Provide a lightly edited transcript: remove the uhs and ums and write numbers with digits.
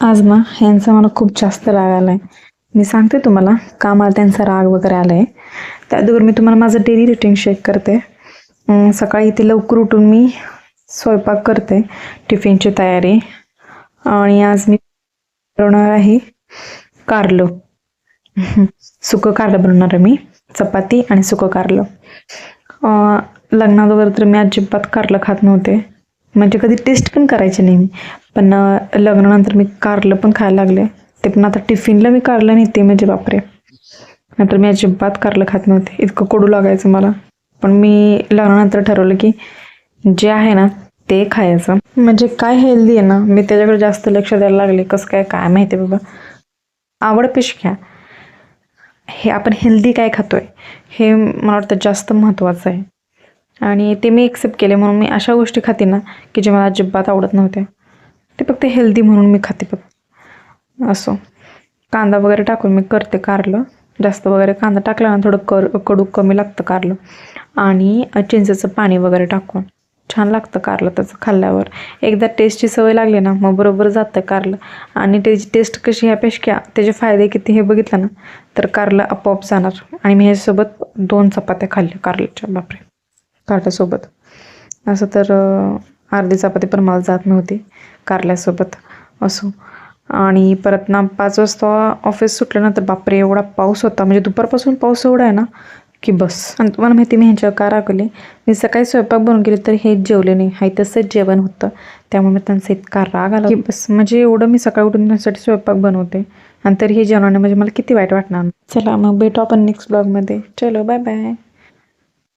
आज ना ह्यांचा मला खूप जास्त राग आला आहे. मी सांगते तुम्हाला का मला त्यांचा राग वगैरे आला आहे. त्या अगोदर मी तुम्हाला माझं डेली रुटीन शेअर करते. सकाळी इथे लवकर उठून मी स्वयंपाक करते, टिफिनची तयारी. आणि आज मी बनवणार आहे कारलं. सुकं कारलं बनवणार आहे मी, चपाती आणि सुकं कारलं. लग्नात वगैरे तर मी अजिबात कारलं खात नव्हते, म्हणजे कधी टेस्ट पण करायचे नाही मी. पण लग्नानंतर मी कारलं पण खायला लागले, ते पण आता टिफिनला मी कारलं नेते म्हणजे बापरे. नंतर मी अजिबात कारलं खात नव्हते, इतकं कडू लागायचं मला. पण मी लग्नानंतर ठरवलं की जे आहे ना ते खायचं, म्हणजे काय हेल्दी आहे ना मी त्याच्याकडे जास्त लक्ष द्यायला लागले. कसं काय काय माहिती बाबा, आवडपेक्षा हे आपण हेल्दी काय खातोय हे मला वाटतं जास्त महत्त्वाचं आहे. आणि ते मी एक्सेप्ट केले, म्हणून मी अशा गोष्टी खाते ना की जे मला अजिबात आवडत नव्हत्या, ते फक्त हेल्दी म्हणून मी खाते फक्त. असो, कांदा वगैरे टाकून मी करते कारलं. जास्त वगैरे कांदा टाकला ना थोडं कडू कमी लागतं कारलं. आणि चिंचेचं पाणी वगैरे टाकून छान लागतं कारलं त्याचं खाल्ल्यावर. एकदा टेस्टची सवय लागली ना मग बरोबर जातं कारलं. आणि त्याची टेस्ट कशी ह्यापेक्षा त्याचे फायदे किती हे बघितलं ना तर कारलं आपोआप जाणार. आणि मी ह्याच्यासोबत 2 चपात्या खाल्ल्या कारल्याच्या, बापरे, कारल्यासोबत. असं तर अर्धी चपाती पण मला जात नव्हती कारल्यासोबत. असो, आणि परत ना 5 वाजता ऑफिस सुटल्यानंतर बापरे एवढा पाऊस होता, म्हणजे दुपारपासून पाऊस एवढा आहे ना की बस. आणि तुम्हाला माहिती मी ह्यांच्यावर का रागवले, मी सकाळी स्वयंपाक बनवून गेले तर हे जेवले नाही, हाय तसंच जेवण होतं. त्यामुळे त्यांचा इतका राग आला की बस, म्हणजे एवढं मी सकाळी उठून त्यांच्यासाठी स्वयंपाक बनवते आणि तरी हे जेवण म्हणजे मला किती वाईट वाटणार. चला मग भेटू आपण नेक्स्ट ब्लॉगमध्ये. चलो बाय बाय.